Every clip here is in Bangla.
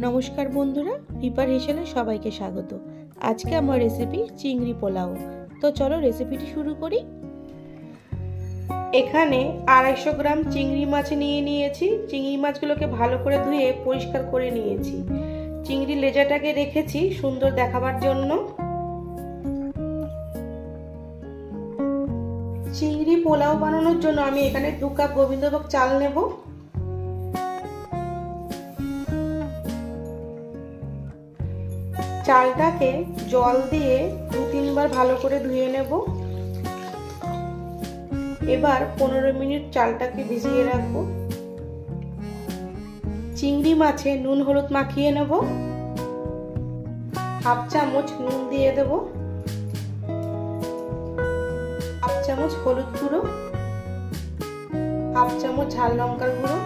নমস্কার বন্ধুরা, রিপার হেসেলে সবাইকে স্বাগত। আজকে আমার রেসিপি চিংড়ি পোলাও। তো চলো রেসিপিটি শুরু করি। এখানে 250 গ্রাম চিংড়ি মাছ নিয়েছি। চিংড়ি মাছগুলোকে ভালো করে ধুয়ে পরিষ্কার করে নিয়েছি। চিংড়ি লেজাটাকে রেখেছি সুন্দর দেখাবার জন্য। চিংড়ি পোলাও বানানোর জন্য আমি এখানে 2 কাপ গোবিন্দভোগ চাল নেব। চালটাকে জল দিয়ে 2-3 বার ভালো করে ধুয়ে নেব। এবার 15 মিনিট চালটাকে ভিজিয়ে রাখবো। চিংড়ি মাছে নুন হলুদ মাখিয়ে নেব। হাফ চামচ নুন দিয়ে দেব, হাফ চামচ হলুদ গুঁড়ো, হাফ চামচ ঝাল লঙ্কার গুঁড়ো।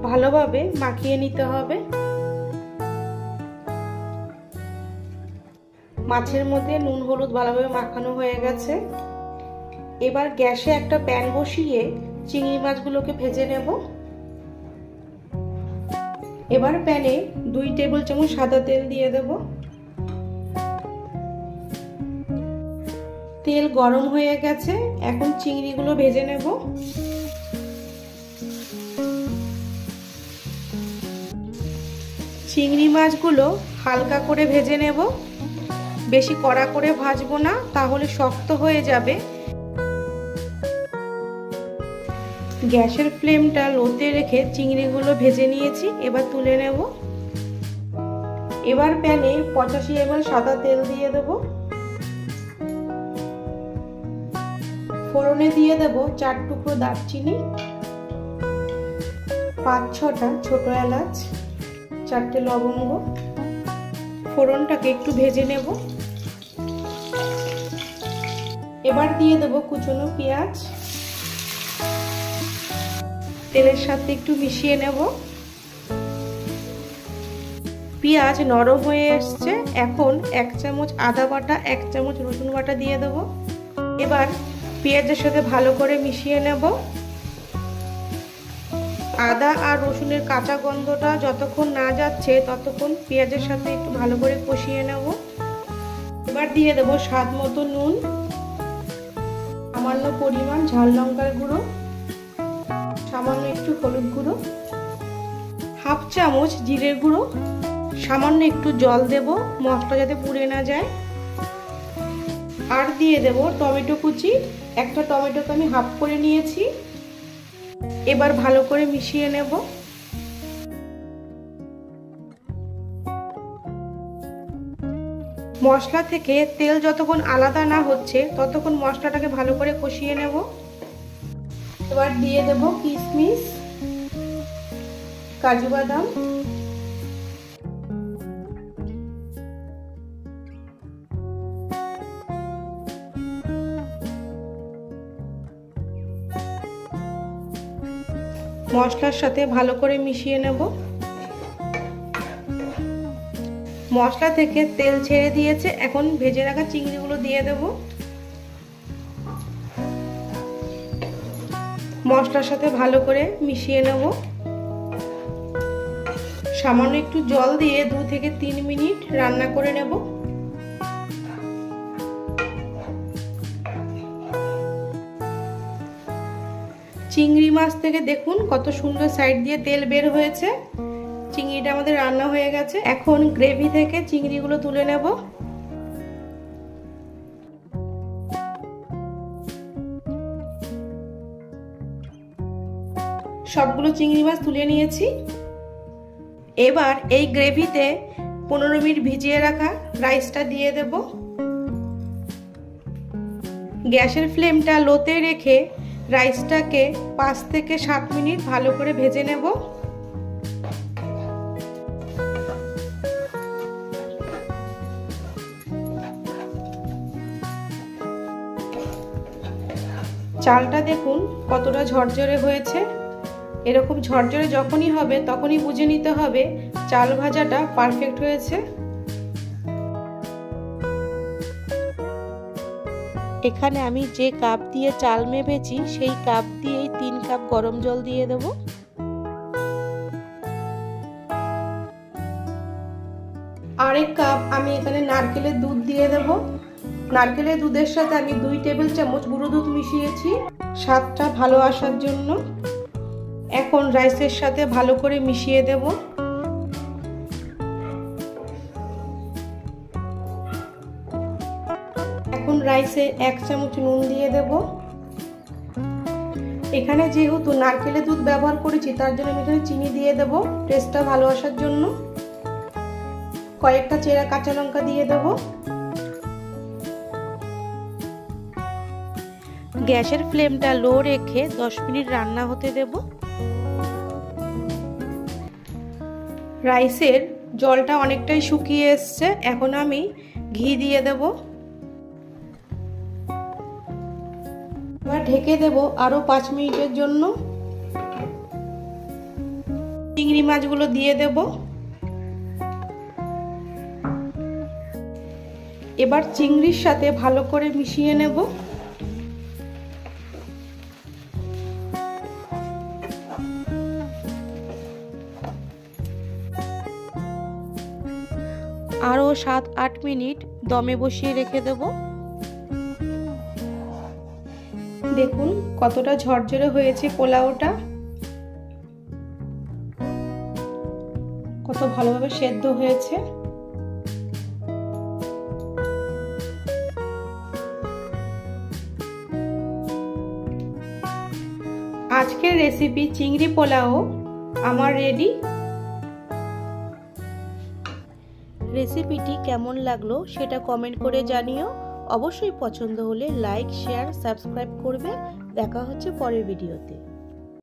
ভালোভাবে মাখিয়ে নিতে হবে। মাছের মধ্যে নুন হলুদ ভালোভাবে মাখানো হয়ে গেছে। এবার গ্যাসে একটা প্যান বসিয়ে চিংড়ি মাছগুলোকে ভেজে নেব। এবার প্যানে 2 টেবিল চামচ সাদা তেল দিয়ে দেব। তেল গরম হয়ে গেছে, এখন চিংড়িগুলো ভেজে নেব। চিংড়ি মাছগুলো হালকা করে ভেজে নেব, বেশি কড়া করে ভাজবো না, তাহলে শক্ত হয়ে যাবে। গ্যাসের ফ্লেমটা লোতে রেখে চিংড়িগুলো ভেজে নিয়েছি, এবার তুলে নেব। এবার প্যানে 85 ml সাদা তেল দিয়ে দেব। ফোড়নে দিয়ে দেব 4 টুকরো দারচিনি, 5-6টা ছোট এলাচ, 4টে লবঙ্গ। ফোড়নটাকে একটু ভেজে নেব। এবার দিয়ে দেব কুচনো পেঁয়াজ। তেলের সাথে একটু মিশিয়ে নেব। পেঁয়াজ নরম হয়ে এসছে, এখন 1 চামচ আদা বাটা, 1 চামচ রসুন বাটা দিয়ে দেব। এবার পেঁয়াজের সাথে ভালো করে মিশিয়ে নেব। আদা আর রসুনের কাঁচা গন্ধটা যতক্ষণ না যাচ্ছে ততক্ষণ পেঁয়াজের সাথে একটু ভালো করে কষিয়ে নেব। এবার দিয়ে দেব স্বাদ মতো নুন, সামান্য পরিমাণ ঝাল লঙ্কার গুঁড়ো, সামান্য একটু হলুদ গুঁড়ো, হাফ চামচ জিরের গুঁড়ো, সামান্য একটু জল দেব মশলা যাতে পুড়ে না যায়। আর দিয়ে দেব টমেটো কুচি। একটা টমেটোকে আমি হাফ করে নিয়েছি। এবার ভালো করে মিশিয়ে নেব। মশলা থেকে তেল যতক্ষণ আলাদা না হচ্ছে ততক্ষণ মশলাটাকে ভালো করে কষিয়ে নেব। এবার দিয়ে দেব কিশমিশ, কাজু বাদাম, মশলার সাথে ভালো করে মিশিয়ে নেব। মশলা থেকে তেল ছেড়ে দিয়েছে, এখন ভেজে রাখা চিংড়িগুলো দিয়ে দেব। মশলার সাথে ভালো করে মিশিয়ে নেব। সামান্য একটু জল দিয়ে 2 থেকে 3 মিনিট রান্না করে নেব। চিংড়ি মাছ থেকে দেখুন কত সুন্দর সাইড দিয়ে তেল বের হয়েছে। চিংড়িটা আমাদের রান্না হয়ে গেছে। এখন গ্রেভি থেকে চিংড়িগুলো তুলে নেব। সবগুলো চিংড়ি মাছ তুলে নিয়েছি। এবার এই গ্রেভিতে 15 মিনিট ভিজিয়ে রাখা রাইসটা দিয়ে দেব। গ্যাসের ফ্লেমটা লোতে রেখে রাইসটাকে 5 থেকে 7 মিনিট ভালো করে ভেজে নেব। চালটা দেখুন কতটা ঝরঝরে হয়েছে। এরকম ঝরঝরে যখনই হবে তখনই বুঝে নিতে হবে চাল ভাজাটা পারফেক্ট হয়েছে। এখানে আমি যে কাপ দিয়ে চাল মেপেছি সেই কাপ দিয়েই 3 কাপ গরম জল দিয়ে দেব। আরেক কাপ আমি এখানে নারকেলের দুধ দিয়ে দেব। নারকেলের দুধের সাথে আমি 2 টেবিল চামচ গুঁড়ো দুধ মিশিয়েছি স্বাদটা ভালো আসার জন্য। এখন রাইসের সাথে ভালো করে মিশিয়ে দেব। এখন রাইসে 1 চামচ নুন দিয়ে দেব। এখানে যেহেতু নারকেলের দুধ ব্যবহার করেছি তার জন্য আমি এখানে চিনি দিয়ে দেব টেস্টটা ভালো আসার জন্য। কয়েকটা চেরা কাঁচা লঙ্কা দিয়ে দেব। গ্যাসের ফ্লেমটা লো রেখে 10 মিনিট রান্না হতে দেব। রাইসের জলটা অনেকটাই শুকিয়ে এসছে, এখন আমি ঘি দিয়ে দেব। এবার ঢেকে দেব আরো 5 মিনিটের জন্য। চিংড়ি মাছগুলো দিয়ে দেব। এবার চিংড়ির সাথে ভালো করে মিশিয়ে নেব। আরো 7-8 মিনিট দমে বসিয়ে রেখে দেব। দেখুন কতটা ঝরঝরে হয়েছে পোলাওটা, কত ভালোভাবে সেদ্ধ হয়েছে। আজকের রেসিপি চিংড়ি পোলাও আমার রেডি। রেসিপিটি কেমন লাগলো সেটা কমেন্ট করে জানিও। অবশ্যই পছন্দ হলে লাইক, শেয়ার, সাবস্ক্রাইব করবে। দেখা হচ্ছে পরের ভিডিওতে।